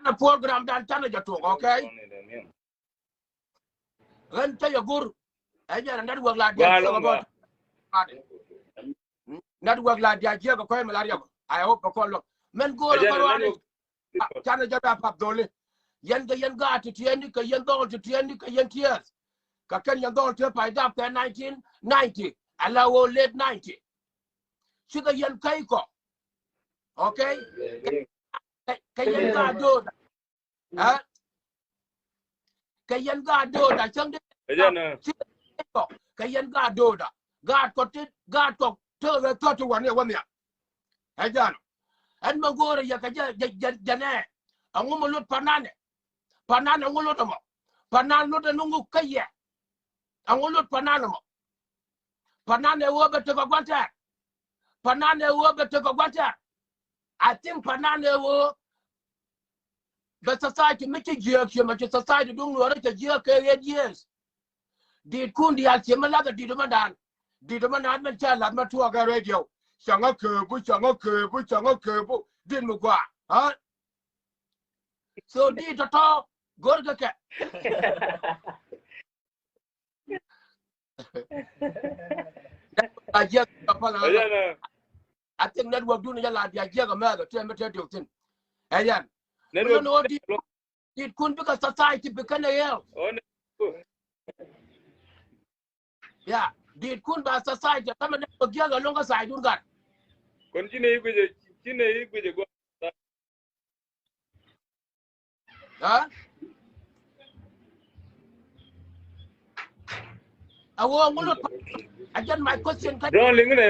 na program dan chana jatu okay ren ta yagur aja na wag la dia ko na wag la dia ko ko malaria I hope ko lo men go ko chana jata pap dole yen ga atiyendi ka yen do atiyendi ka yen tears ka kan yen do te pa da 1990 alawo late 90 siga yen kai ko okay ka yen ga do ha ka yen ga do da chang de ka yen ga do da ga ko te to wan ya ajan an magore ya ka jane angumo lut panane angulo to mo panane lut nungu kaye angulo panane mo panane wo bete ko gwata panane wo bete ko gwata I think panane wo the society meke jia kema che society dung no re jia ke years di kundi al chema la di do mandan men cha la ma tuwa ga radio changa ke bu din mu kwa ha so di to gorga ke aja pala I think network dun ya la dia ga ma ga te mete tin ayan no di kun bi ka society bi kana yel ya di kun ba society kama ne ko ga longa sai dun ga kon chine guje go ha awo ngulo ajan my question ka bro lingi ne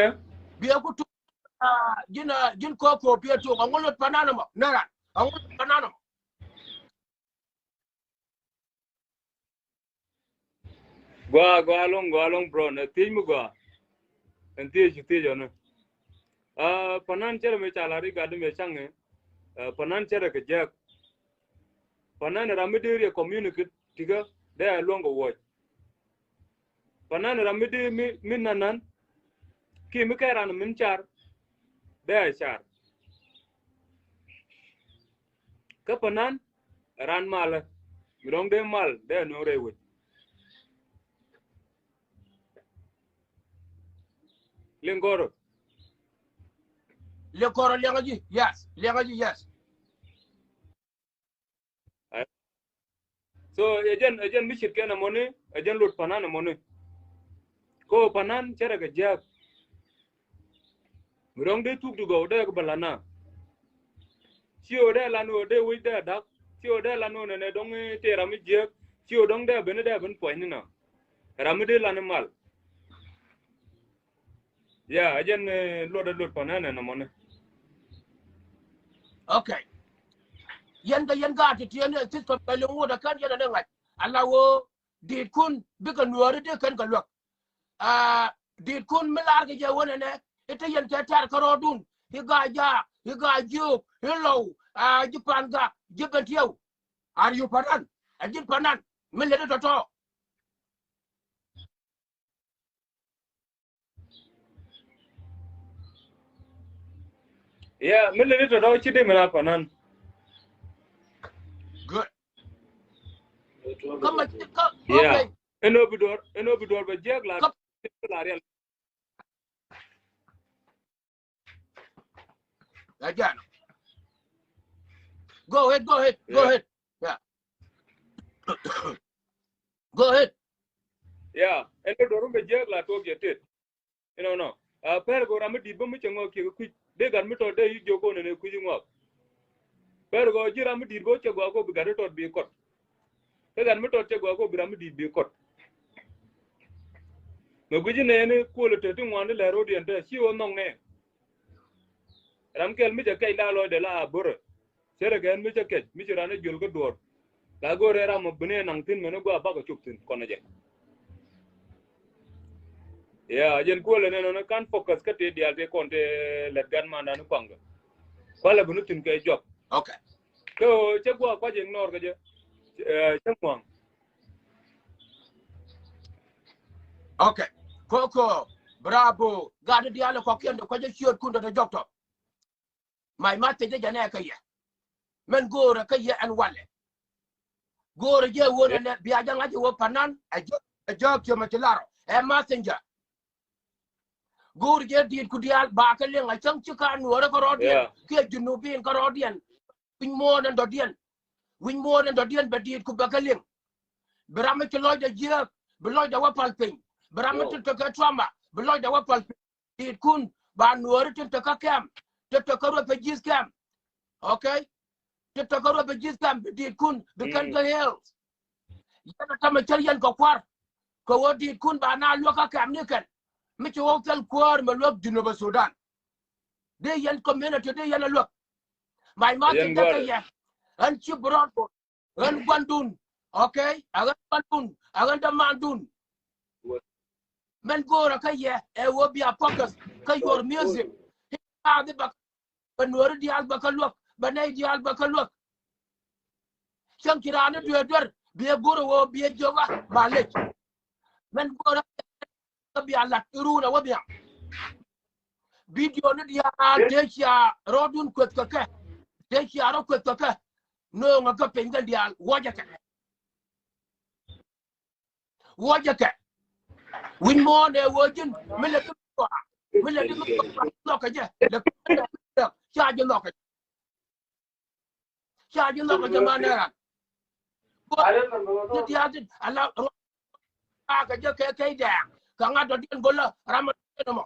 biya ku tu jin koko biya tu ngulo panana mo nara ngulo panana mo go along bro na timu go enti jiti jona panan chere me chalari gadu me change panan chere ke jak panan ramidiri community tiga de longo watch panan ramidi minnanan ki mi kairan min char de char ka panan ran mal mirong de mal de no rewe lingoro lengaji yes so ejen mishit kana moni ejen lut panan moni ko panan chere ga jak mirong de tuk go de balana sio de lanu de wi de dak sio de lanu ne dong te rami jak sio dong de ben point na rami de lanu mal ya ejen lut panan na moni okay yen ga atiyendi system pelungu da kan yana ngai alawo di kun bi ka nuore de kan ka lok di kun milar ga je wona ne ita yen ta tar karodun higa ju hello jipan ga jibetiyo are you panan ajin panan min le to yeah min le to chide mena panan good come yeah eno bidor ba jeg la real again go ahead yeah go ahead yeah eno dorum ba jeg la to getet no per go ram di bam chengo ke ku de gar mi to de jogo ne ku jingo per go jiram di go che go bi gar to bi kot de gar mi to che go bi ram di bi kot no guji ne ko le te tin wan le ro di ente si o nong ne ram kel mi je kai la lo de la bur sere gen mi je ke mi jira ne jol go dor la go re ram bune nang tin me no go ba go chup tin kono je ya jen ko le ne kan focus ka te dial te konte let gan manda no panga wala bunu tin kay job okay ko che go kwa je nor ga je changwang okay koko bravo gadi dialo ko kendo ko je chiot kundo de jokto mai mate de jane kaya men gore ka ye an wale gore je wona ne biya janga je wo panan a job to matilaro e messenger gore je dit ku dial ba ka le nga chang chika nuora ko rodien ke junubin ko rodien win mo nan do dien win mo nan do dien be dit ku ba ka le brama ci loy da je be loy da wapal pin brama to ka trauma be loy da wapal dit kun ba nuora to ka kam to ka ro pe jis kam okay to ka ro pe jis kam dit kun be kan ga hills yana tama charyan ko kwar ko wodi kun ba na lo ka kam ne kan mi ci wotal kwar ma lo junuba sudan de yan community de yan lo my mother da ka ya an ci bronco an bandun okay agan bandun agan da mandun men gora ka ya e wo bi a focus ka your music ha de ba banor di al ba ka lo ba nay di al ba ka lo chan kirana do bi goro wo bi joga malek men gora bi ala iruna wo bi video ne dia de ya rodun kwet ka de ya ro kwet ka no nga ka penga dia woja ka win mo ne wojin mele ko lo ka je le cha je lo ka manera ko dia ala ka je ke da ka nga do din gola ramadano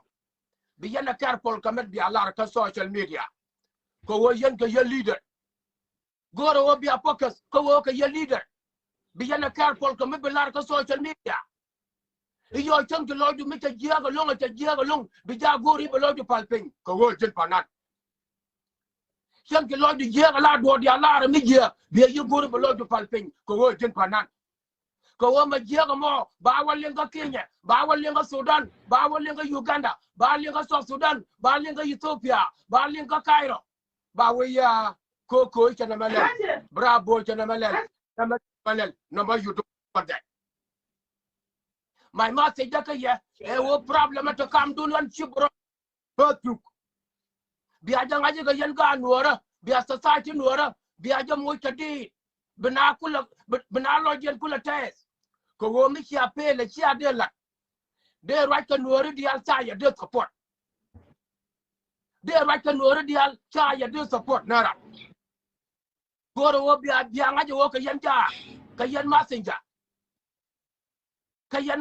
bi yana careful kamet bi ala ka social media ko wo yen ka ye leader goro wo bi a focus ko wo ka ye leader bi yana careful kamet bi ala ka social media iyo chang lo du mi ta jiaga long bi ja gori bi lo du palping ko wo jin panan chang lo du jiaga la do di ala mi jia bi ye gori bi lo du palping ko wo jin panan ko wo ma jiaga mo ba walen ka Kenya ba walen ka Sudan ba walen ka Uganda ba walen ka South Sudan ba walen ka Ethiopia ba walen ka Cairo ba we ya koko chana malal bravo chana malal no ma you do that my message da ya e wo problem to kam dun wan chibro batuk bi aja ngaje ga yan ga nuora bi society nuora bi aja mo tadi bina lo jen kula tes ko wo mi chia pele chia de la de right ka nuora di al cha ya de support de right ka nuora di al cha ya de support nara goro wo bi ngaje wo ka yan ja ka yan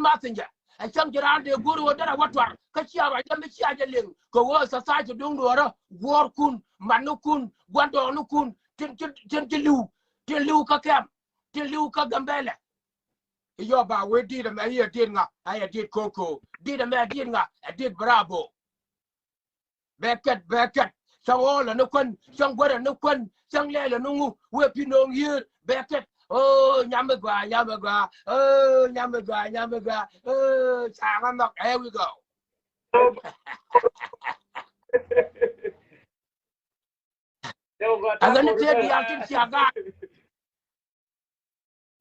messenger a cham jiran de goro wo dara watwar ka chia ra da mi chia je ling ko wo society dung nuora wor kun manu kun gwando nu kun tin liu ka kam tin liu ka gambele yo ba we di da me ye di nga ay di koko di da me di nga di bravo beket sang ola no kun sang gwara no kun sang lele no ngu we pinong yir beket oh nyamagwa oh nyamagwa oh changa here we go agane te di altin siaga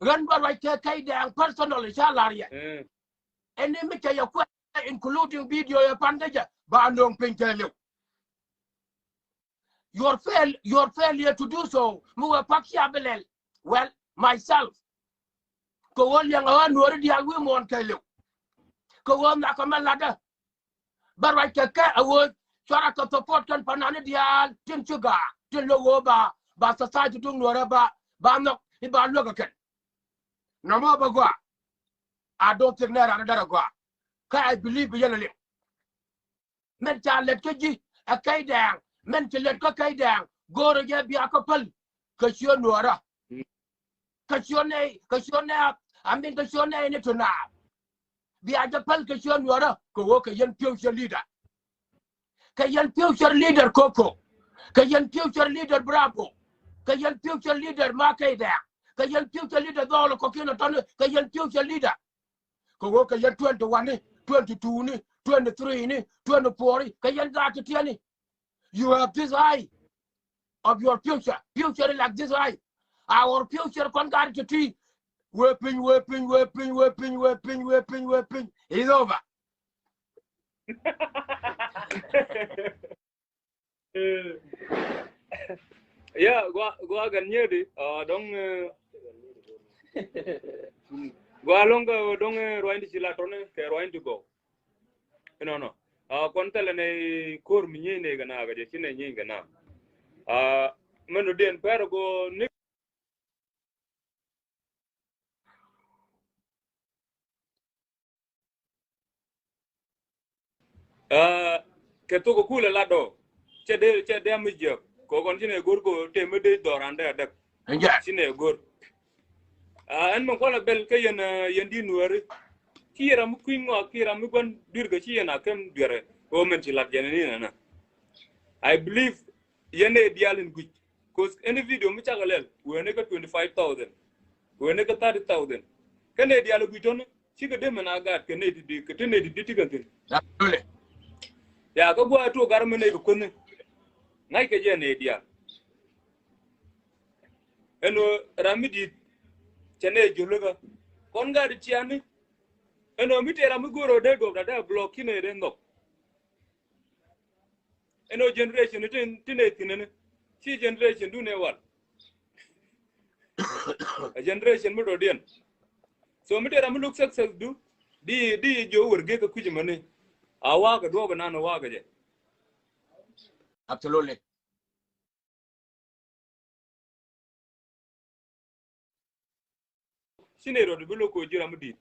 ran ba right kai da personal salaria ene mi ke ya including video ya pandaja ba ndong pinkele your failure to do so mu wa pakya belel well myself ko won yang wa no di al wi mon kele ko won na ko malada ba right ka awo chara ko support kan panane dial tin chuga tin logo ba society dung no ba no ba logo kan no mo ba gwa I don't think there another gwa ka I believe yana le men ta let ko ji akai dang men ti let ko kai dang goro je bi akopal ka sio nuara ka sio ne amin ka sio ne to na bi ajapal ka sio nuara ko wo ka yan future leader koko ka yan future leader bravo ka yan future leader makai dang ka yan future leader dolo ko kino ton ka yan future leader ko wo ka yan 21 ni 22 ni 23 ni 24 ka yan ga tiani you have this eye of your future like this eye our future kon ga ti weaping it's over ya gua gan nye di dong gua long ga dong roin di sila tone ke roin di go no kon tele ne kor mi nye ne gana ga je sine nye gana menu den pero go ni ke to ko kula la do che de mi je ko kon sine gor ko te me de dorande dak Enja. sine gor en mo ko la bel ke yen di Nuer kira mu kuin ngo kira mu gon dir ga ci yana kam dire o men ci lat jene na I believe yene dialin guj cause any video mu chagalel we ne ka 25,000 we ne ka 30,000 kene dialu guj ton ci ga dem na gat kene di ke tene di tigantin Absolutely. ya ga bo to gar mene ko kun ngai ke jene dia eno ramidi chene juluga kon ga di ciani eno mitera mu goro de go da block ne de ngok eno generation tine tinene si generation du ne wal a generation mu do den so mitera mu look success du di jo worge ka kuje mane a waga do ga nana waga je Absolutely. sine ro de ko jira mu di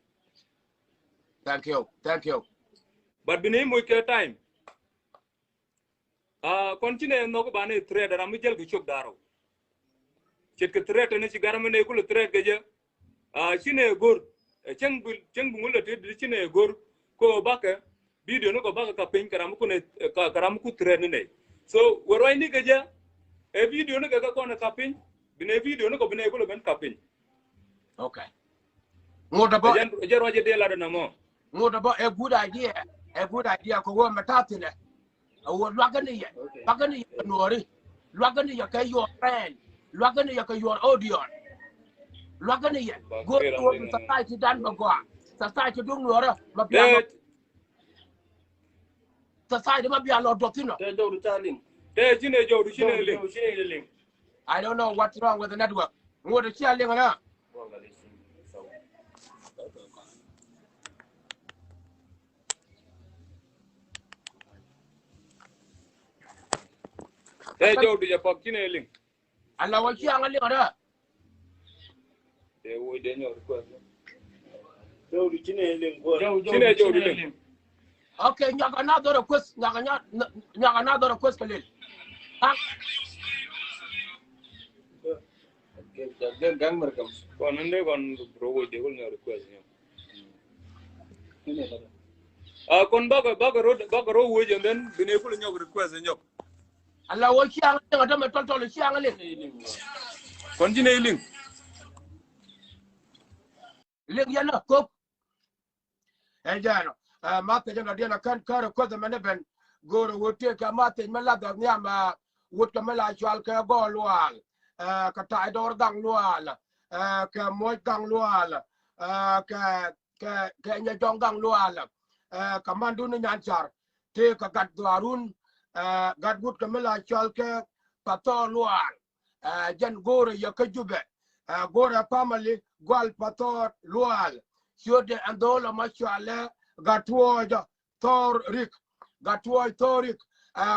Thank you. Thank you. but bine mo ke time continue no ko bane trader am jel ki chok daro chet ke trader ne ci garama ne ko le trader ge je sine gor ceng bu ngula te sine gor ko baka video no ko baka ka pen karam ko ne karam ku trader ne so woro ni ge je e video no ga ko na ka pen bine video no ko bine ko le ben ka pen Okay. Ngoda ba je roje de la na mo ngoda ba a good idea. A good idea ko wo matatine. Wo lwagani ye. Lwagani ye nori. Lwagani ye kay your friend. Lwagani ye kay your audience. Lwagani ye. Go to society dan bagwa. Society dung nora mabiano. Society mabiano dotino. te do taling te jine jow jine link I don't know what's wrong with the network. Ngoda chia linga na. te jow du japok jine link Alla wa chia linga na. te wo de ñor ko Jow du jine link. Okay, nyaga na do request, nyaga na do request kalil. Gang merkam. kon ande kon bro wo de ko ñor ko kon baga ro wo je den bine ko ñor request ñok Alla wa chia linga do me toltol chia linga. kon jine link Linga yana kop. Ejano. Mate jana diana kan karo koza maneben goro wote ka mate mala da nyama wote mala chwal ka golwal ka ta dor dang lwal ka moy dang lwal ka nya jong dang lwal ka mandu ni nyanchar te ka gat dwarun gat gut ka mala chwal ka pato lwal jan goro ya ka jube goro family gwal pato lwal shode andola machwale gatwoja torik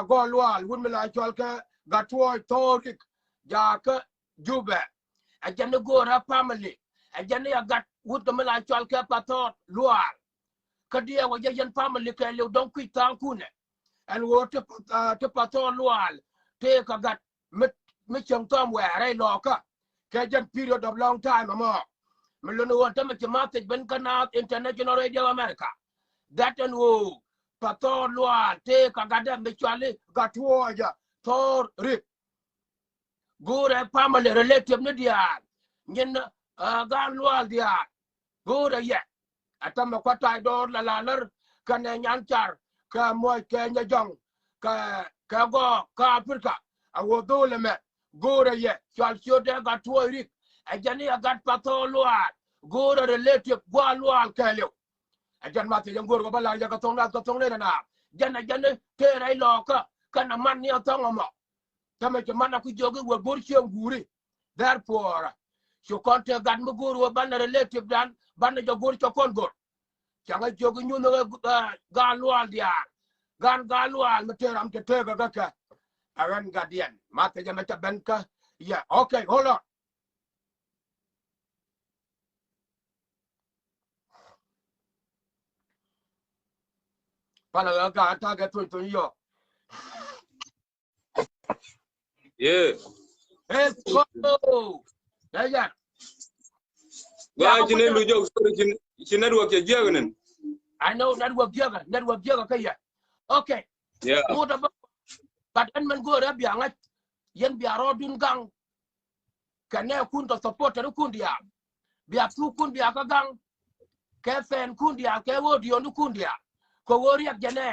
golwal wun mila cholka gatwoj torik jaka jube ajane gora family ajane ya gat wut mila cholka patot lwal kadia wajajan family ka lew don kuy tankune and wote te patot lwal te ka gat mit chang tom were loka kajan period of long time amo melono wonta me ben kana international radio america that and wo pato lwa te kagada mechwale gatwoja tor rik gore family relative ne dia nyen gan lwa dia gore ye atama kwata dor la lalar kana nyanchar ka moy ke nyajong ka go ka afrika awo dole me gore ye chal chode gatwo rik ajani agat pato lwa gore relative gwa lwa kalew ajan mate yang gor bala ya ka tong le na jana tere loka kana man ni tong mo tama ke mana ku joge wo bor chen guri therefore so konte gan mo goro ban relative dan ban jo gor cho kon gor changa joge nyu no ga lual dia gan ga lual materam ke te ga ka aran gadian mate jama ta banka yeah okay hold on pala ga ta ga to yo yeah let's go yeah wa jine lu jog so ci network ya jeganen I know network jaga kaya okay yeah muda but an man go rabia ngat yen bia rodun gang kane kun to support ru kun dia bia tu kun dia ka gang ke fen kun dia ke wo dio nu kun dia ko wo riak jane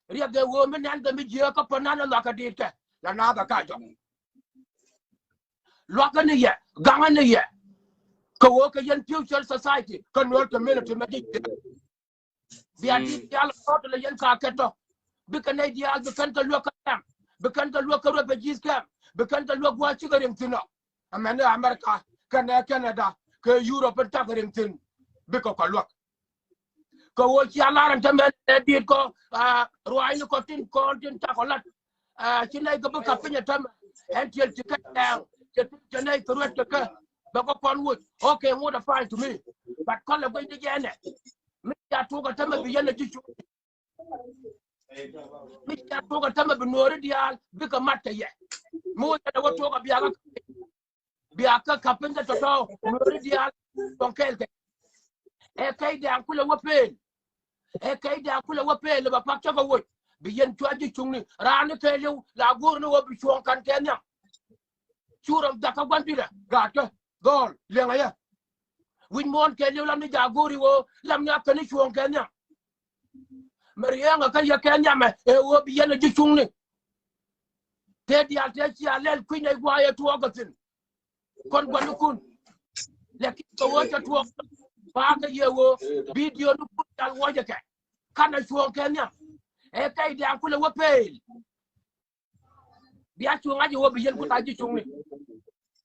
riak ge wo men an ga mi je ka panana la ka dit ke la na ga ka jo lo ka ne ye gang ne ye ko wo ka yen future society kan wo community ma di bia di ya la to le yen ka ke to bikane dia bikan ka lo ka am bikan ka lo ka ro be jis kam bikan ka lo gwa chi ga rim tino amane america kana canada ke europe ta ga rim tin biko ka lo ko wo chi ala ran tamen di ko ruai ni ko tin ta ko lat chi nei ko ka pinya tam en tiel ti ka ke nei ko ro ka ba ko kon wo okay wo da fine to me but ko le go di gene mi ya to ka tam bi yana ji mi ya to ka tam bi nori dial bi ka matta ye mo da wo to ka biya ka kapin da to nori dial ton kelte e kai da kula wo pen e kai da kula wo pen ba pak ta wo bi yen tuaji chungni ran ke lew la gor no wo bi chon kan kenya churam da ka gwandira ga ka gol lenga ya win mon ke lew lam ni ja gori wo lam nya ka ni chon kenya Marianga ka ya kenya me e wo bi yen ji chungni te dia te chi alel kwina igwa ya tuogatin kon gwandu kun lekin ko wo ta tuog ba ka ye wo video nu dal wo je ke kana chuon kenya e kai dia kula wo pel dia chuon aji wo bi yen ku ta ji chungni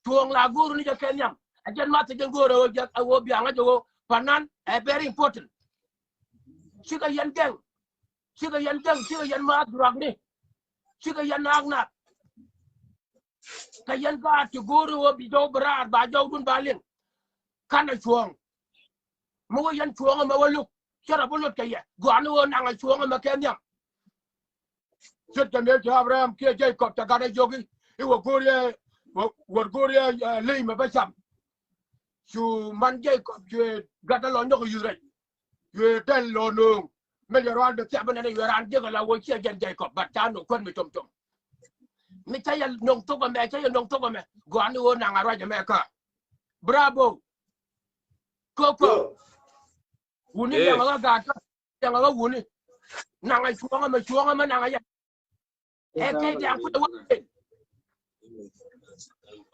chuon la guru ni je kenya ajen ma te goro wo bi anga jo panan very important chiga yen geng chiga yen ma drug ni chiga yen agna kayen ga ti goro wo bi do brar ba do dun balin kana chuong mo yen chuong ma waluk chara bulut kaye gwan wo nanga chuong ma kenya sitten de abraham ke jay ko ta gane jogi e wo gorie le ma basam su man jay ko je gata lo nyoko yure ye tel lo no me yo ran de tabane ne yo ran de la wo che jay ko batano kon mi tom mi taya nong to me taya nong to me gwan wo nanga raja me ka bravo koko wuni yang ga gata yang ga wuni nanga chuanga ma nanga ya okay dia ku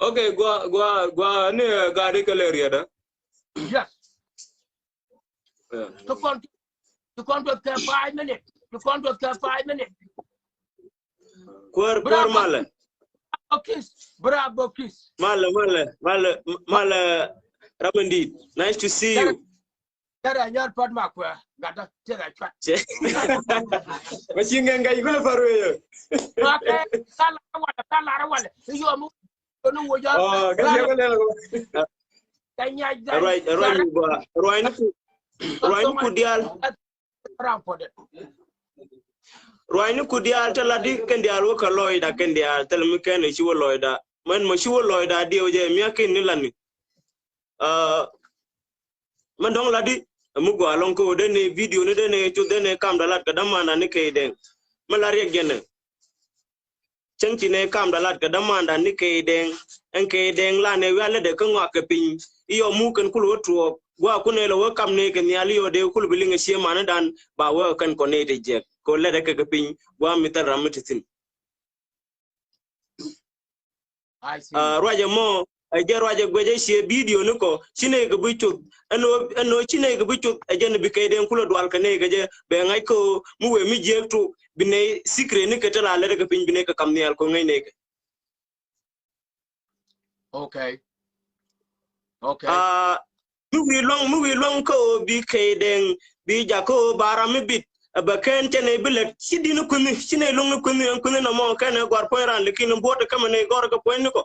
okay gwa ne ga de kaleria da yes to control ka 5 minutes to control ka 5 minutes kor mala okay bravo kiss mala Ramandi, nice to see you. Tara nyar pat ma kwa gata tera chat. Masih ngai gula faru yo. Okay, tala wala. Yo mu no wo ja. Oh, kasi ko lelo. Kanya right ku dial. Roy ku dial tala di ken dial wo ka loida ken dial tel mi ken ci wo loida. Man mo ci wo loida di o je mi akin ni lani. Man dong ladi mu go alon ko de ne video ne de ne to de ne kam dalat ka damana ni kay den malari gene cengci ne kam dalat ka damanda ni kay den en kay den la ne wala de ko ngak pin iyo mu kan kul wotro wa ku ne lo kam ne ken yali yo de kul bilinga sie mana dan ba wa kan ko ne de je ko le de ka pin wa mi tar ramtitin I see roje mo ajero aje gweje sie video nuko chine ga buchu ano chine ga buchu ajen bi kayden kula dwal kane gaje be ngai ko mu we mi jektu bine sikre ni ketala le ga pin bine ka kamnial ko ngai ne Okay. Okay. Movie long ko bi kaden bi jako barami bit abaken tene bilet sidino kuni sine long kuni na mo kan gor poiran lekin bote kamane gor ko poin ko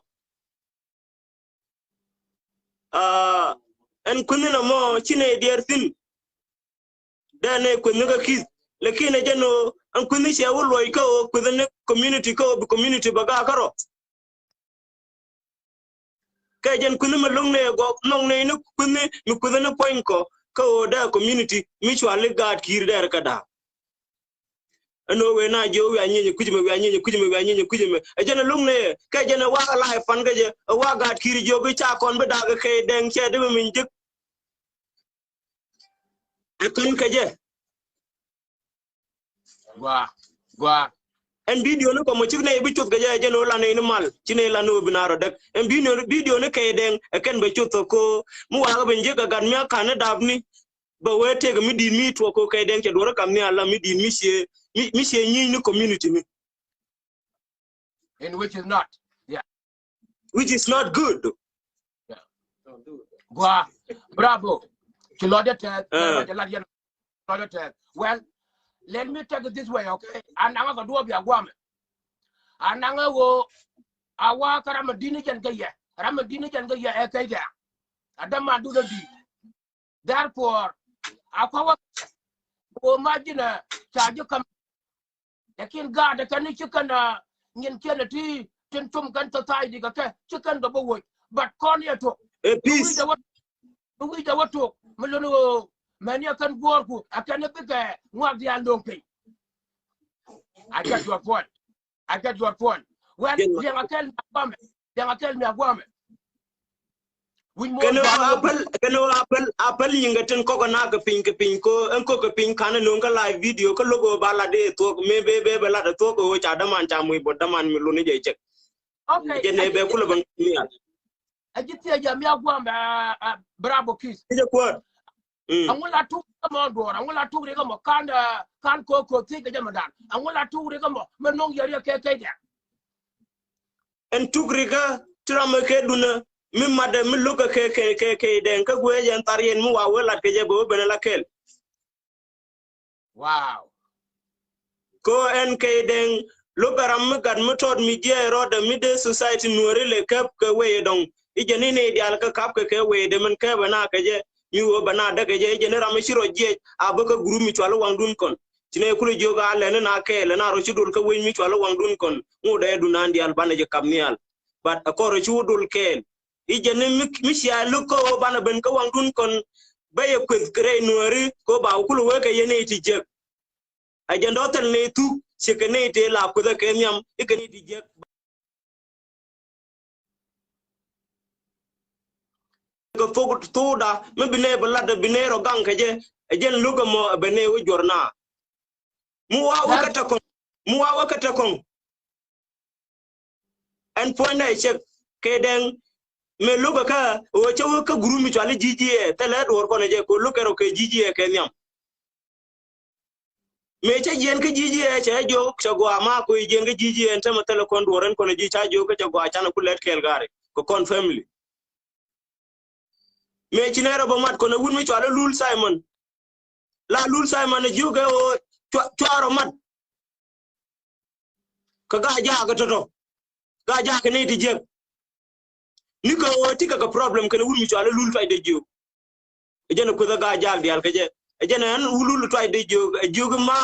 en kuni na mo sine der tin dane kuni ka kis lekin jeno an kuni se wuloy ko kuni community ko bi community baga karo kajen kuni ma long ne go long ne no kuni mi kuni na point ko da community mutual guard kir der kada no we na jo we anyenye kujime ajana long ne kajana wa la fan gaje wa guard kir jo bi cha kon be da ga kay den che de min jik akon kaje Gwa en video no ko mo cikne bi cut gaje jeno la ne mal cine la no binaro dak en video ne kay den ken be cut ko mu wa ga be jik ga mi kan dabni ba wete ga mi di mi to ko kay den ke do rakam ni ala mi di mi sie ni community mi in which is not. Yeah. which is not good. Yeah. Gwa bravo. Well, let me take it this way, okay? And I'm going to do a guam. And I'm going to go. I walk around Medina and Gaya. Ramadina and Gaya, Ekaya. Adama do the deed. Therefore, I go imagine a charge you come. The king guard, the can chicken, in Kennedy, Tintum can society, chicken double wood. But Cornea to A peace. We the what to Melono, many can work. I can pick a what the undoing. I get your point. I get your point. Well, then I tell me a woman. Apple yingatin koko na ka pink ko en ko pink kan no nga live video ko logo bala de to me be bala de to ko cha daman cha muy bo daman mi lu ni je check okay je ne be kula ban ni al ajitia jamia gwamba bravo kiss je ko angula tu mo do angula tu re mo kan ko ti ga jamadan angula tu re mo me non yari ke ya en tugriga trama ke duna mi made mi luka ke den ka gwe jan tarien mu wa wala ke je bo ben la kel wow ko en ke den lukaram mi gad mi tod mi je roda mi de society nuore le kap ke we don ijeni ne dial ka kap ke we de men ke bana ke je mi wo bana de ke je ne ram shiro je abaka guru mi twalo wangdun kon tine kulu joga le na ke le na ro chudul ka we mi twalo wangdun kon mu de du nan dial bana je kamnial but akoro chudul kel ijeni mi sia luko bana ben ka wangdun kon baye kwet kre nuore ko ba kulu we ke yene ti je ajendo tel ne tu sekene te la ko da kenyam ikani ti je ko fogu toda me bine balada binero ganka je ejen lugo mo bene wo jorna mu wa wakata kon en point check keden me lugo ka o chewo ka guru mi twale jijie tele dor ko je ko lukero ke jijie kenyam me che jen ke jijie che jo chagwa ma ko jen ke jijie en tama tele kon doren ko ji cha jo ka chagwa chana kulet kel gare ko kon family me chinero bo mat ko na wun mi twale lul Simon la lul Simon ju ga o twaro mat ka ga ja ga toto ga ja ke ne ti je ni ko o tika ka problem ko na wun mi twale lul fay de ju ejena ko ga jal dial ke je ejena an wulul tway de ju ma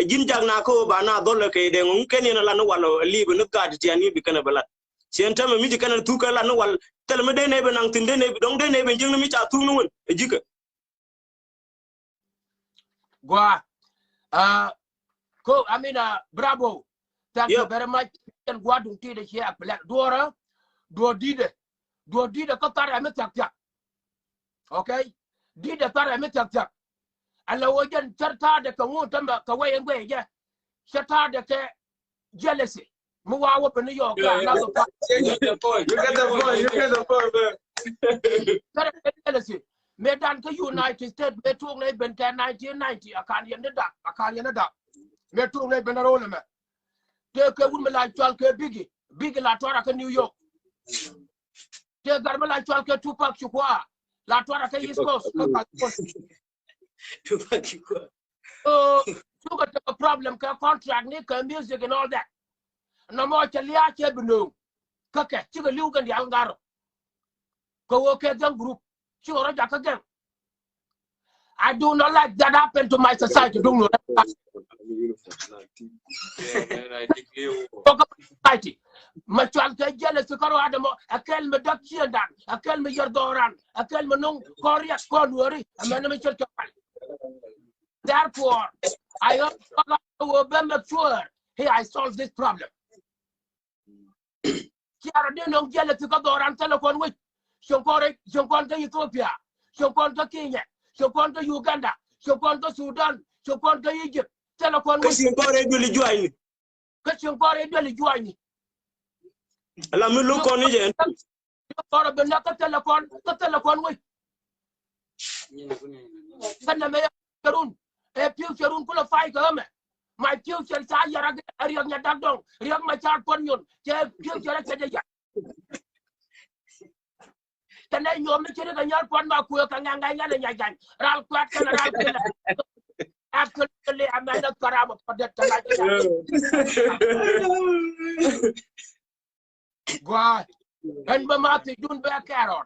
jin jag na ko ba na dolle ke de ngun ken na la no walo libe no ga ti ani bi kana bala sen tama mi kana tu ka la no wal tel me de ne be nang tin de ne dong de ne be jing mi cha tu no won ejika gwa ko amina bravo thank you very much and gwa dun ti de chia black dora do dide ko tare me tak tak okay dide tare me tak tak ala wajen tarta da kan wutan ba ka wayen gwe je shata da ke jealousy mu wa wo bani yo ka na go you get the point man tare jealousy me dan ka United States me tung ne ben ka 1990 akan yende da me tung ne ben role me te ke wun me la chal ke bigi la tora ka New York te garmala chwal ke Tupac chukwa la twara ke East Coast Tupac chukwa oh you got a problem ka contract ni ka music and all that no mo chalia che bnu kake chiga liu gan yang garo ko okay gang group chura ja ka gang I do not like that happen to my society don't know society ma chwal ke jele su karo adamo akel me dak chiendan akel me yordoran akel me nong korea ko nuori amana me church therefore I will make sure hey I solve this problem kiara de nong jele su karo ran telefon with shonkon ke Ethiopia shonkon ke Kenya shonkon ke Uganda shonkon ke Sudan shonkon ke Egypt telefon with shonkore duli joini ke shonkore duli joini la mi lu ko ni je Kora benda ka telefon we kana me kerun e piu kerun kula fai ka me my future sa yara ariyak nya dagdong riyak ma char pon yon je piu jara ke ja kana nyom ne chere ka nyar pon ma ku ka nganga nya nya jan ral kwat kana ral kula akule amana karama padat tala Gwa and mamati dun ba karon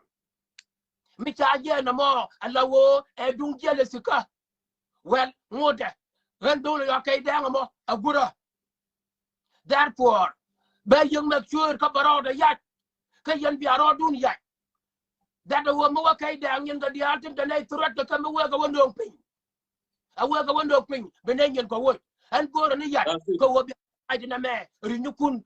mi chaje na mo alawo e dun jele sika well ngode ren dun ya kay dang mo agura therefore ba yung make sure ka baro da yak ka yan bi aro dun yak that wo mo kay dang yin ga diatim da nay turat ka mo ga wondo pin a wo ga wondo pin benen yen ko wo an goro ni yak ko wo bi ay dina me rinyukun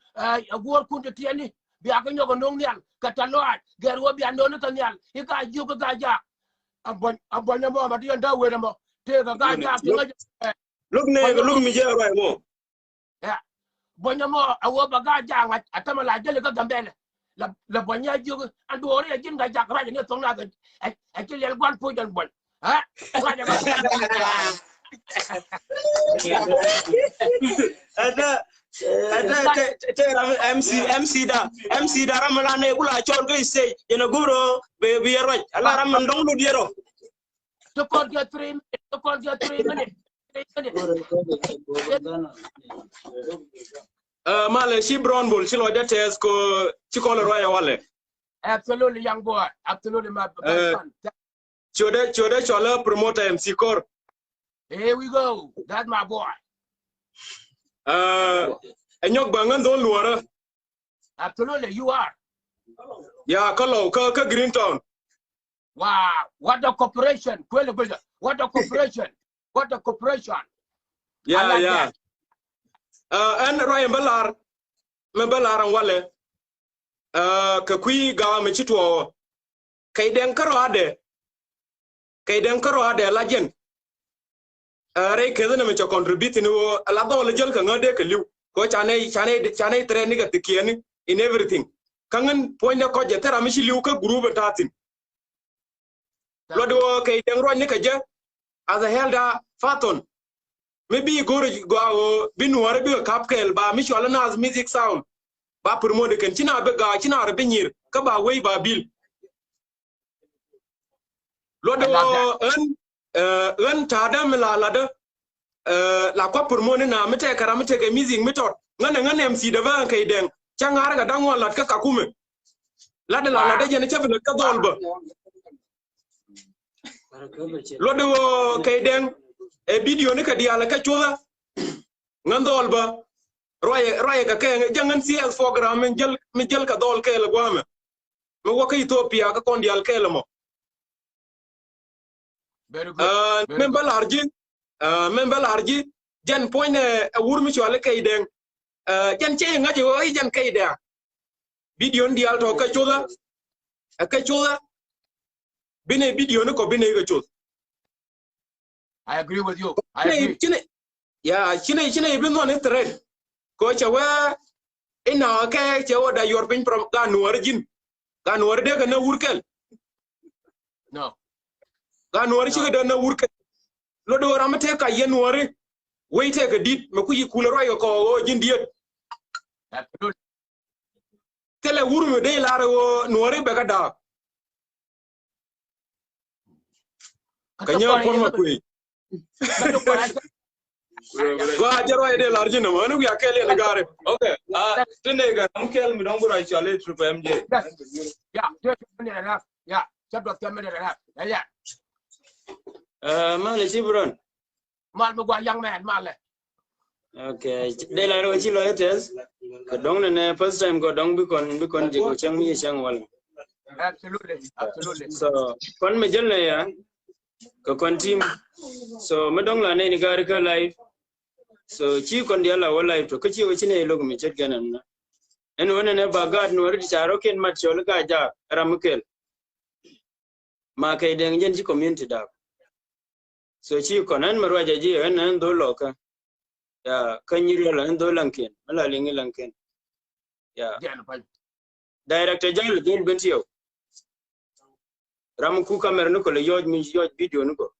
agor kun de tieni biya ko nyogo nong nyal kataloat gerwo biya no kan nyal ika jugo ga ja abon mo ma di nda we mo te ga ja look mi je right mo ya bonya mo awo ba ga ja atama la jele ga gambele la bonya jugo andu ori jin ga ja ra ni tong na ga a ti le gwan pu jan bon ha ra ja ada MC da ramala ne kula chon ko ise ina guro be bi roj ala ram ndong lu diero to kon ga 3 minutes male shi brown bull shi lo de tes ko ci ko roya wale absolutely young boy absolutely my son chode chola promoter MC Kor here we go that's my boy anyok bangan don luara absolutely you are ya kalo ka Green Town wow what a corporation what a corporation yeah and Ryan Balar wale ka kui ga me chitwo kai den karo ade lajen re kedene me contribute ni la do le jol ka ngade ka liu ko chane training ga tikieni in everything kangen point ko je tera mi liu ka group tatin lodo kay den ro ni ka je as a helda faton maybe go binuare bi kapkel ba mi shola nas music sound ba promote kan china be ga china re binyir ka ba wey ba bil lodo en tadam la la ko promote na mete karamete ga music mitot ngane MC da ba kay den changar ga dango lat ka kakume la de jene chefle ka dolba lodo kay den e video ne ka diala ka chuda ngandolba roye ka ke jangan CS program mi jel ka dol ke la gwame mo waka Ethiopia ka kon dial ke la mo very good membal arji jan point wur mi chwale kay den jan che ngaji o jan kay den video dial to ka chuda bine video ne ko bine ga chuda I agree with you. I agree. Yeah, chine ibn on internet. Ko chawa ina ke chawa da your pin from Ganuar jin. Ganuar de kana urkel. No. Ganuar chi da na urkel. Lo do ramate ka yenuare. Wait take a dit me ku yi kula ro ko jin diet. Absolutely. tele wuru de la ro Nuer be ka da kanya por ma kuy wa jaro ide larji na manu ya kele na gare okay tene ga amkel mi dongo ra chale trip mj yeah yeah chapter 10 minutes yeah Mal Chibron. mal mo gwa young man mal Okay. De la ro chi lo etes. Ka dong ne first time go dong bikon je go chang mi chang wal. absolutely So kon me jel ne ya. Ka kon team. So me dong la ne ni gar ka live. So chi kon dia la live to ka chi wo chi ne log mi chet ganan na. En wona ne ba gad no ri charo ken mat chol ga ja ramkel. Ma kai deng jen chi community da. So chi konan marwa jaji en do loka. Ya kanyiri la ndo lanken ala lingi lanken ya director jang din bentio ram ku camera no ko le yoj mi yoj video no ko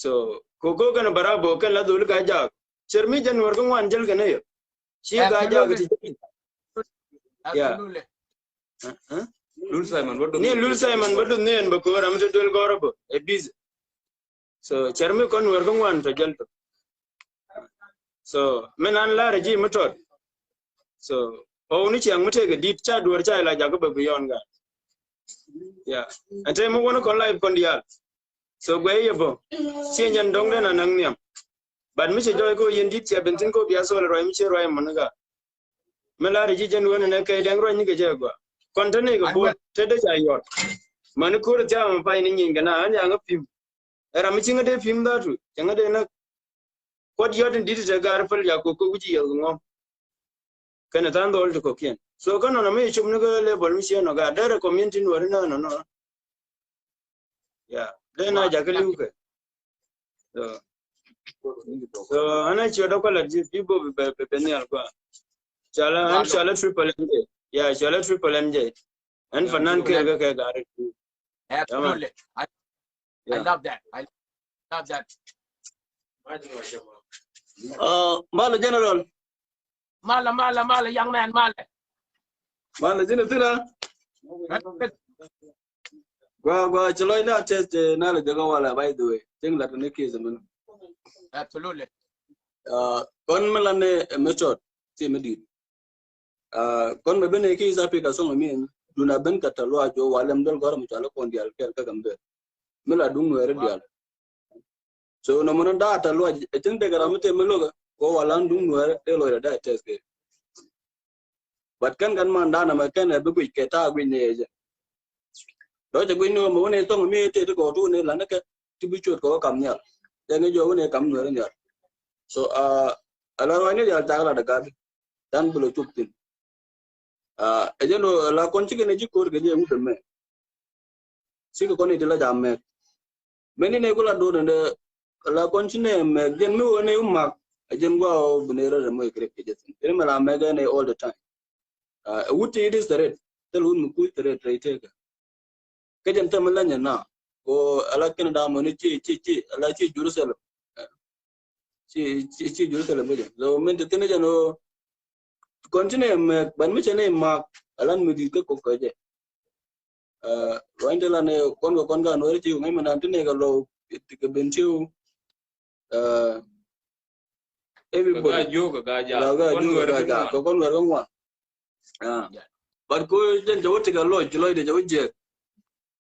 so ko go kana barabo kan la dul ga ja chermi jan war ko wan jel kana yo shi ga ja ga ti ya lul simon bodu ne en ba ko ram to dul gorobo e biz so chermi kon war ko wan to jel to so menan la reji motor so o ni chiang mute ga dit cha dur cha la ja go be yon ga ya ate mo wono kon live kon dial so gwe yebo chen jan dong na nang niam bad mi che joy ko yen dit che bentin ko bia so ro mi che ro mon ga mela reji jan wono ne kai dang ro ni ga je go kon tane ga bo te de ja yot man ko ta ma pai ni ngin ga na anya ga pim era mi chinga de pim da tu changa de na what you didn't did it gar fal ya ko uji ya ngom kana tan dol to kokien so kana na me chum ne le bol mi no ga dare community no no ya de na jakali uke so ana chi do ko la ji bibo be ne alba chala triple mj ya chala triple mj an fanan ke ga gar absolutely I love that Mala general mala young man Mala jina tira gwa chalo ina test na la jaga wala by the way ting la ne ke zaman absolutely kon mala ne method ti medi kon me bene ke za pe ka so mi duna ben ka talo ajo wala mdol gor mu talo kon dial ker ka gambe mala dung no dial so no mon da talo tin de garamte meloga ko wala dung no e lo da test ke but kan man da na ma kan be ku ke ta gwi ne je do je gwi no mo ne to mi te ko tu ne la na ke ti bi chot ko kam nya de ne jo ne kam no nya so ala wa ne ya ta la da ga dan bulo chuptin e je no la kon chi ne ji ko ge je mu de me si ko ne de la jam me ne ko la do ne la kon chi ne me gen mi ne umma e je ngwa bu ne ra mo kre ke je tin me la me ga ne all the time wuti it is the red telun mu ku the red right ke kajem tamalanya na ko ala ken da mo ni chi ala chi Jerusalem chi Jerusalem je so men te ne jano continue me ban mi chene ma alan mi di ko ko je wande la ne kon ga no ri chi ngai man ne ga lo ke bentiu everybody ga ja kon ga ngwa but ko jen jawo tiga lo de jawo je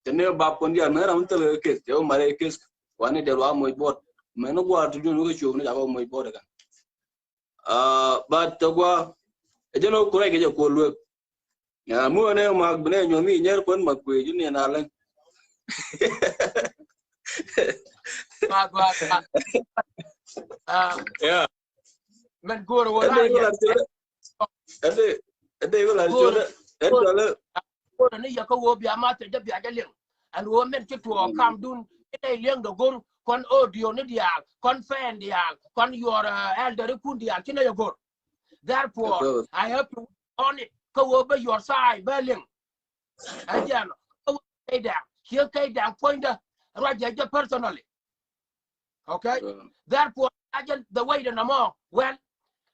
tene ba kon dia mera un tele ke jawo mare ke wani de wa moy bot me no gwa tu no ko ne jawo moy bot ga but to gwa ejeno ko re ke ko lo ya mu ne ma bne nyo mi nyer kon ma ku ju ne na len yeah men go ro wala ade ko la jole ko ne ya ko wo bia ma te ja bia ja len and wo men ke to kam dun e len do gor kon audio ne dial kon fan dial kon your elder kun dial kina ya gor therefore I have to on it ko wo be your side be len again ko e da here kai da point raja personally okay therefore again the way the namo well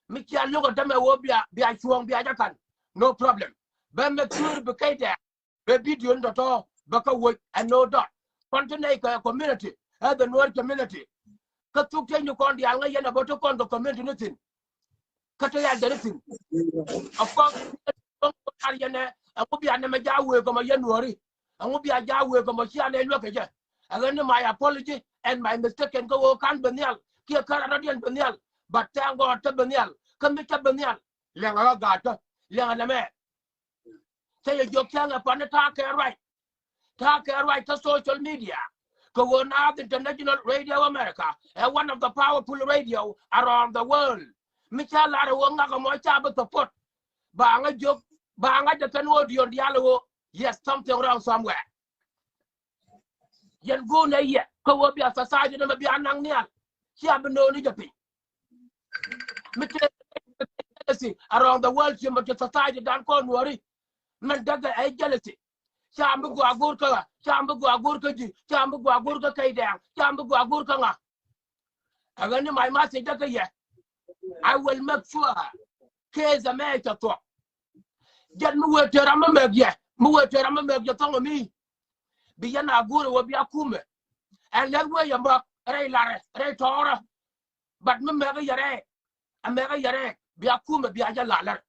mi kia logo dame wo bia chuong bia ja kan no problem ba me tur be kai da be video ndo to ba ka wo and no dot continue ka community the Nuer community ka tuk te ñu kon dial nga yena ba to kon community nutin ka to ya deritin of course ar yene amu bi ane ma jawe ko ma yenori amu bi jawe ko ma ci ane lo ke je again my apology and my mistake can go kan benial ki ka radian benial but tango ta benial kan mi ta benial le nga ga ta le na me say yo kyanga pa na ta ke right to social media go now the International Radio America and one of the powerful radio around the world micha la ro nga ko mo cha ba to pot ba nga jok ba nga de kan audio dialogo yes something wrong somewhere yen go na ye ko wo bi society na bi anang nial ci abno ni japi micha around the world ci mo society dan ko Nueri man daga ay jealousy chambu go agur ka ji chambu go agur ka kai da chambu go agur ka nga agani my message daga ye I will make sure case America to get mu wetera ma meg ye to mi bi yana agur wo bi akume and let we yamba ray lare ray tora but me meg yare bi akume bi aja lalar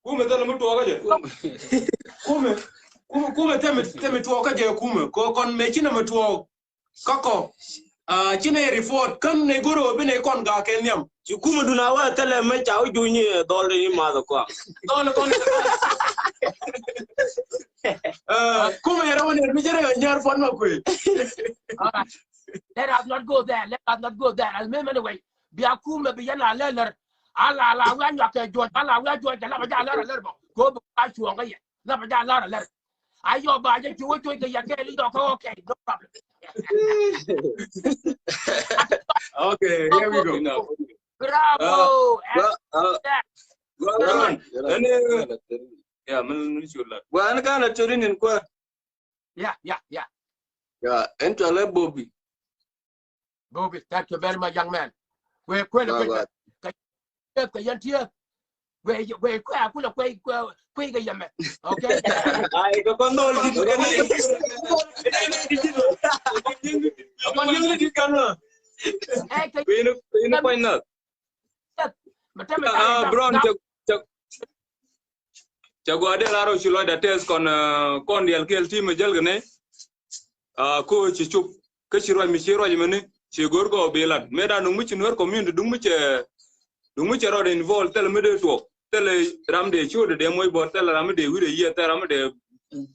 kume tele mtu wakaje kume teme tu wakaje kume ko kon me china mtu koko china report kan ne goro bine kon ga kenyam ci kuma duna wa tele me chaw junyi dole ni ma da ko dole kon kume yara woni mi jere nyar fon ma ko let us not go there as me anyway bi akume bi yana leler ala wa nya ke jo ala wa jo la ba ja la ler bo ko ba chuo ga ye la ba ja la ler ayo ba je chuo chuo ke ya ke li do ko okay no problem okay here we go bravo yeah man chulla wa an kana turinin kwa yeah ento le Bobby thank you very much young man we kwele cái dân chia về qua cũng là quay cái gì mà ok ai có con đôi gì cái này con những cái con nữa cái nó quay nữa mà thế mà bron chagwa de laro chulo da test con dial kel team jel gane ko ci chup ke ci roy mi ci roy mene ci gor go belat meda no mu ci Nuer community du mu ci ro de involve tel me de to tel ramde chode de moy bo tel ramde wire ye tel ramde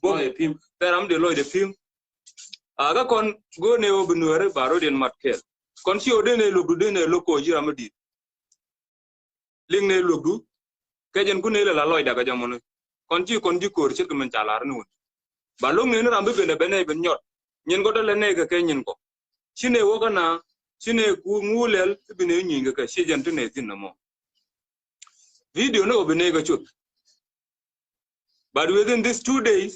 bo de pim tel ramde loy de pim aga kon go ne o Nuer baro den matkel kon ci o de ne lobdu de ne loko ji ramdi ling ne lobdu ke jen ku ne la loy daga jamono kon ji kor ci ko men talar nu ba long ne rambe bene ben nyot nyen go dole ne ga ke nyen ko chine wo kana chine ku ngulel bine nyinga ka shejan tune tinamo video no bine ga chut but within these 2 days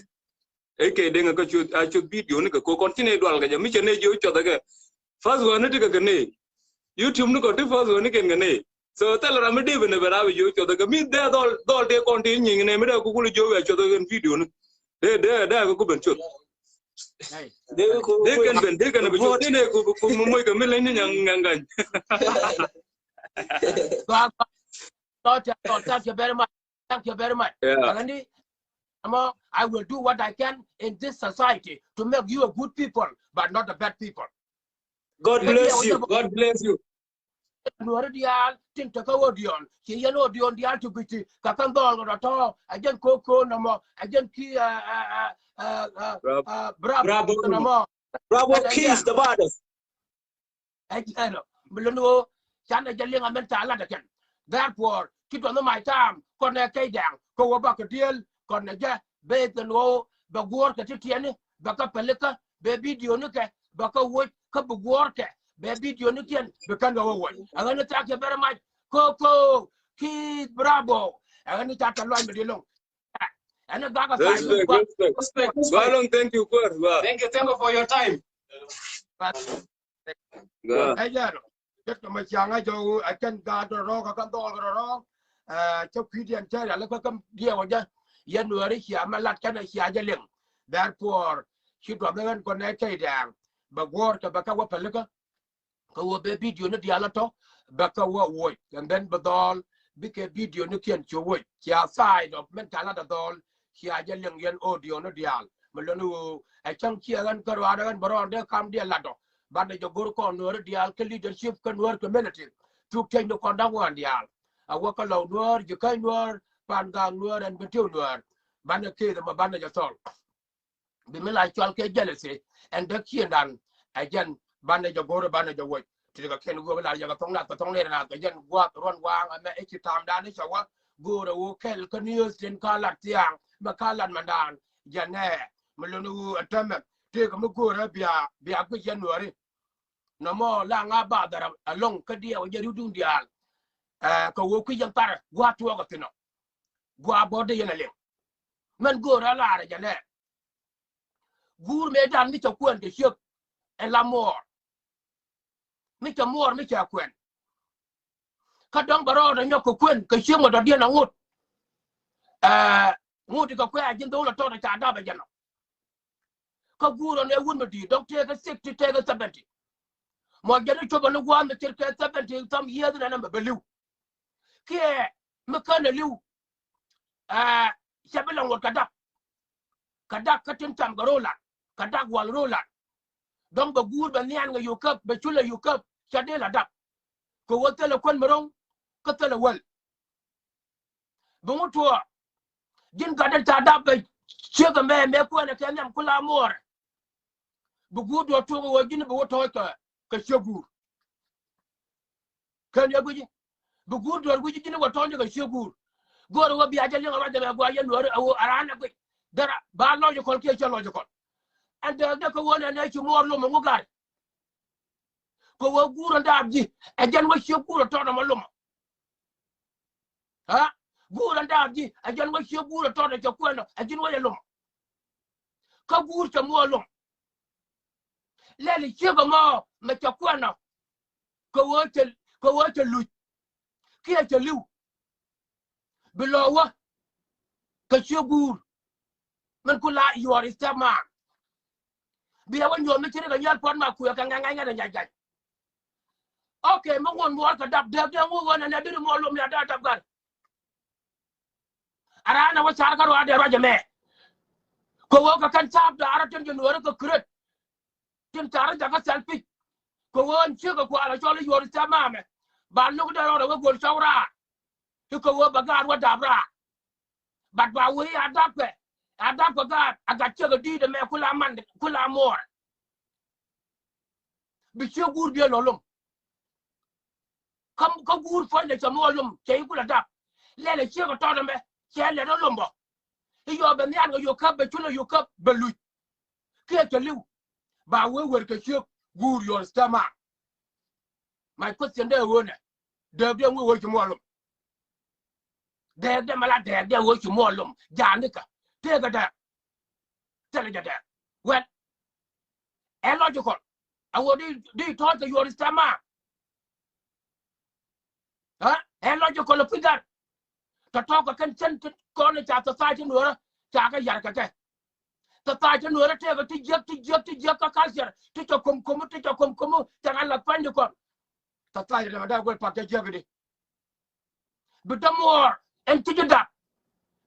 eke denga ka chut a chut video ne ko continue dwal ga jami chene jo chot ga first one ne ga ne YouTube no ko te first one ke ngane so tal ramde bine barawe jo chot ga mi de dol de continue nyinga ne me da ku ku jo we chot ga video ne de ko ben chut de kan be chot ne ku moy ga mel ni ngangan thank you very much yeah. I will do what I can in this society to make you a good people but not a bad people. God bless you Nuer dial tin to ko dion ki yeno dion dial to biti ka kan dol ro to ajen koko no mo ajen ki bravo kiss the borders ajeno muluno chana jali ngamen tala da ken therefore kit on my time kon ne kay dang ko ba ka diel kon ne ja be no ba gor ka tiene ba ka peleka be video ne ke ba ka wo ka bu gor ke be video ne kien be kan go wo angana thank you very much koko kid bravo angana ta lo me dilong ana ga ka respect thank you for your time ajano just ma changa jo I can ga ro ka kan dol ro cho kidien che la ka kam dia wa ja yan Nuer chia malat kana chia jaleng therefore she do ngan ko ne tay dang ba gor ka ba ka wa pelka ka wo be video ne diala to ba ka wa wo and then badal bike video ne kien cho wo chia side of mental da dol chia jaleng yan audio ne dial malonu a chang chia gan karwa gan baron de kam dia lado bande jo gor ko Nuer dial ke leadership kan Nuer community tu ken no kon da wan dial a wa ka lo Nuer je kai Nuer pan gang Nuer and betul Nuer bande ke ma bande jo sol bi mi la chol ke jealousy and the kien dan again bande jo gor bande jo wo ti ga ken go la ya ga tong le na ga jen gwa ron wang ame e ti tam dan ni chawa go ro kel ka news tin ka lat tiang ma ka lat mandan jane melonu atam te ga mo go ra bia ku jen Nuer no mo la nga ba dara along ka dia o jeru dun dial ka wo ku yang tar gwa to ga tino gwa bode yana le man go ra la ra jane gur me dan mi ta kwen de shek en la mor mi ta mor mi ta kwen ka dong baro da nyok kwen ka shek mo da dia na ngut ngut ka kwen ajin do la to da ta da ba jano ka gur ne wun ma di dong te ka 60 te ka 70 mo jani to ba no gwa me te ka 70 tam year na na ba liu ke me ka na liu shabelan wor kadak ka tin tam garola kadak wal rola dong ba gur ba nian nga yukap ba chula yukap chade la dak ko wote la kon marong ka tala wal bu mutu din gadan ta da ba chega me ko na kenyam kula mor bu gur do to wo gin bu woto ka shegur kan ya guji bu gur do guji gin woto ka shegur gor wo bi ajal nga wada gwa yan Nuer awo arana ko dara ba lojo ko ke lojo ko and da ko wona ne ci mor lo mo ngugar ko wo gura ndabji e jan wo shegura to do malum ha gura ndabji e jan wo shegura to do ko kweno e jin wo lum ka gur ta mo lum leli shego mo me ko kweno ko wo te lu ki te lu bilowa ka shegur man kula yor istama biya won yo me tire ga nyal pon ma ku ka nga da nyajaj okay mo ngon mo ka dab de mo wona na dir mo lum ya da dab gar arana wa sar karo ade roje me ko wo ka kan sab da aratin je Nuer ko kret tin tar da ka selfi ko won chi ko ala jole yor istama me ba lu da ro go shawra ko wo bagar wa dabra bat ba wi adap ko ga aga chega di de me kula mor bi chegur bi lolum kam ko gur fo le chamo lum che kula dap le chega to de me che le lolum bo yo be nyan yo kap be chulo yo kap be lu ke to liu ba we wer ke che gur your stomach my question there wona de we wo chamo lum de mala de wo chamo lum janika te ga da tele ga da well illogical awo di to to your stomach ha illogical figure to ka kan chen ko ne cha ta sai Nuer cha ga yar ka ke ta sai Nuer te ga ti je ka kalser ti to kom ta ga la pan ko ta sai da go pa ke je ga di bi da mor en ti da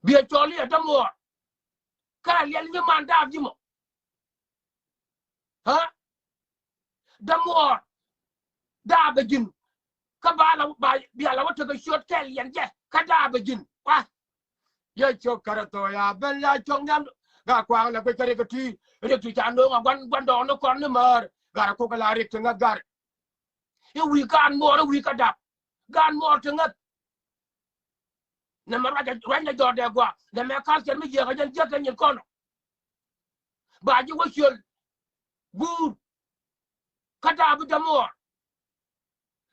bi e choli da mor ka le ni man da ji mo ha da mor da ba jin ka ba bi ala wata ga shot kel yan je ka da ba jin wa ye chok karato ya ben la chong nyam ga kwa la ko kare ka ti re tu chan do gwan do no kon ne mar ga ko ka la ri tinga gar ye wi kan mor wi ka da gan mor tinga na mar ga ran da de gwa na me ka chen mi je ga jen je ka nyin kono ba ji wo shol gur ka da bu da mor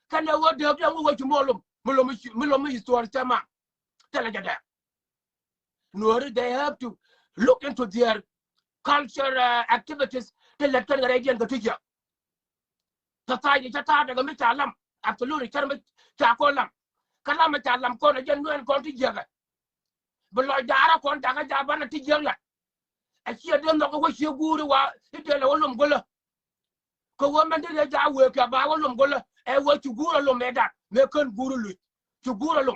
kana wo de wo chi molum histoire tama tele jada Nuer they have to look into their culture activities to let kan region ga tija ta tai ta daga mitalam absolutely tarma ta kolam kala mitalam ko na jen Nuer ko tija ga beloy dara kon daga jabana ti jella a ci de no ko ci guru wa ite la wolum gola ko wo man de ja we ka ba wolum gola e wo ci guru lo me dat me kan guru lu ci guru lo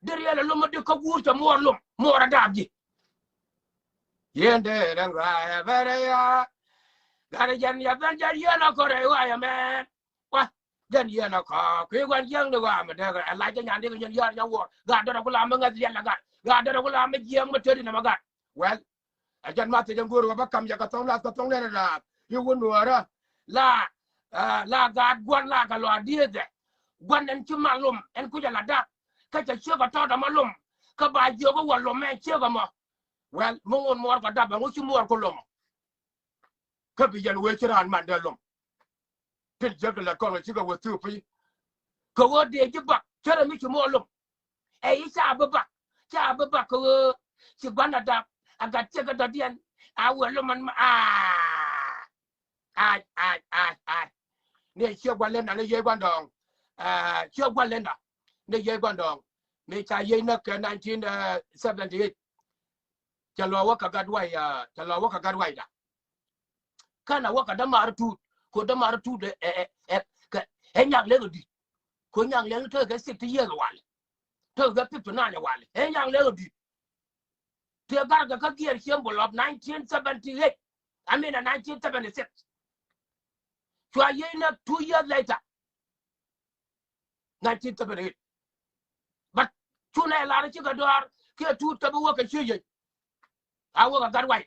der yela lo mo de ko guru ta mo lo mo ra dabji yende ranga ya bare ya gara jan ya ban jar yela ko re wa ya me wa dan yela ko ke wan yang de wa me de la ja nyan de nyan yar nya wo ga do ko la ma ngat yela ga do ko la ma jiem ma tedi na ma ga well ajan ma te janguru ba kam ya ka tong le na yu wonora la la ga gwan la ga lo adiede gwan en ci malum en ku jala da ka ca ci ko to da malum ka ba jo ko wallo me ci ko mo well mo ngon mo ko da ba ngo ci mo ko lom ka bi jan we ci ran man de lom til jegal la ko ci ko wo tu fi ko wo de ji ba tere mi ci mo lom e isa ba ko ci gwan da aga tega da dian a welo man ne che gwalen na ne ye gwandong che gwalen da ne ye gwandong me cha ye na ke 1978 cha lo wa ka gadwai da kana wa ka da martu ko da martu de e nyang le di ko nyang le to ga 60 years wale to ga 59 wale e nyang le di te garga ka gier symbol of 1978 I mean 1976 so a year 2 years later 1978 but tuna la ra ci ga door ke tu ta bu ka ci ye a wo ga garwai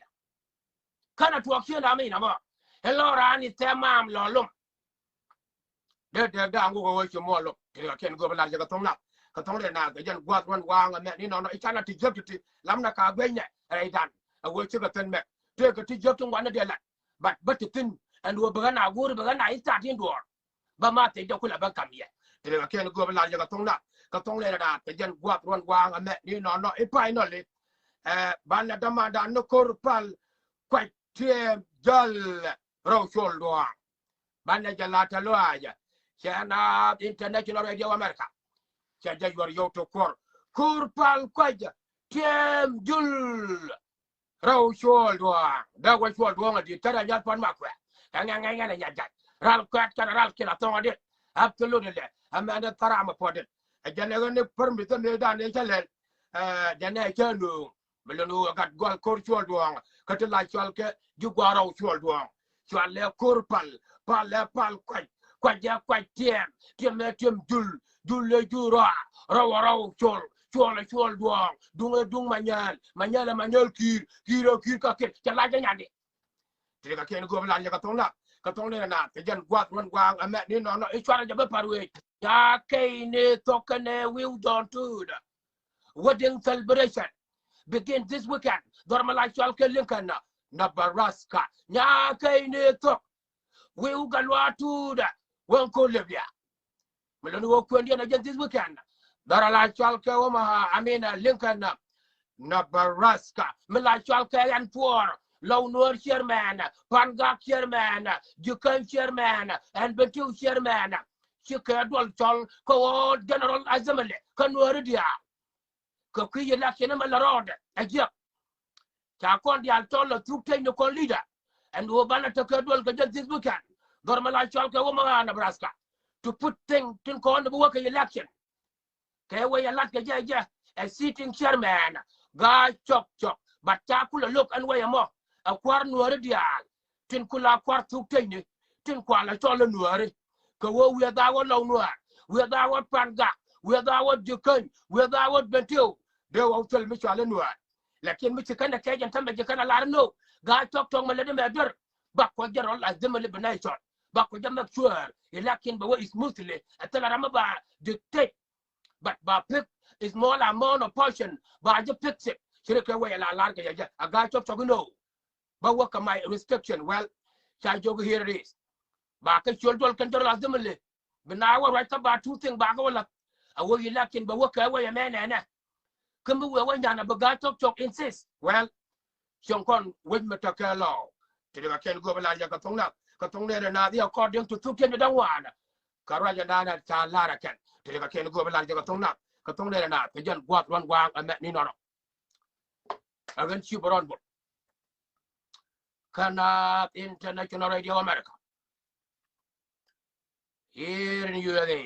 kana to ki na me na ba hello rani te mam lo lum de da ngo ko ci mo lo ke ga ken go ba la ga tong na ka tong le na ga jan gwat wan wang me ni no no itana ti jop ti lam na ka gwenya ai dan a wo ci ga ten me te ga ti jop tong wan de la but ti tin and wo ba na go ba na ita tin do ba ma te da kula ba kam ye te ga ken go ba la ga tong na ka tong le da te jan gwat wan wang me ni no no e pai no le ba na da ma da no kor pal kwai tie jal ro chol do ba na jala ta lo aja chana international radio america cha jajwar yow to kor pal kwaja tem jul raw chol do da wa chol do ngadi tara nyal pan makwa nga na nyajat ral kwat kana ral kila to ngadi absolutely amana tara ma podet ajana ne permit ne da ne chalen jana chanu melonu gat gol kor chol do ka te la chol ke ju gwa raw chol do chol le kor pal pal kwaja tem jul le jura raw chol dung manyal kir ka ke chala ja nyande te ka ken go la ka tong le na te jan gwat wan gwang ame ni no e chara ja ba parwe ya ke ne tokane will don't do wedding celebration begin this weekend dormala chal ke linkan na baraska nya ke ne tok will galwa tu da wan ko lebya meloni wo ko ndi na this weekend darala chalke woma amina lincoln na baraska mila chalke yan for law Nuer chairman panga chairman jukan chairman and betu chairman chike dol chol ko general azamale kan Nuer dia ko kiye la kene mala road ajak ta kon dia tol tu technical leader and wo bana to ko dol ko this weekend dormala chalke woma na baraska to put thing tin ko on the work election Kewe ya lat keja a sitting chairman ga chok but takula look and way mo a kwar Nuer dial tin kula kwar tuk tini tin kwala chola Nuer ko wo we da wo lo Nuer we da wo panga we da wo jukan we da wo bentiu de wo tel mi chola Nuer lakin mi tikana keja tambe jikana lar no ga chok ma le me dur ba ko jarol azem le benay chot ba ko jam sure lakin ba wo is mostly atala rama ba dictate but pick is more amount of portion but just pick it shirika way la larga ya a guy chop no but what my restriction well chai jogo here it is ba ka choldol kan dor azmele bina wa right about two thing ba ga wala a wo lakin ba waka way man na kan bu wa nyana ba ga chop insist well shonkon with metaka law tiri ken go bala ja ka tong na dia according to tuken da wana karaja dana ta lara ken tiri ken go bala ja ka katong le na te jan gwat wan wang amet ni no agan chi boron bo kana international radio America here in USA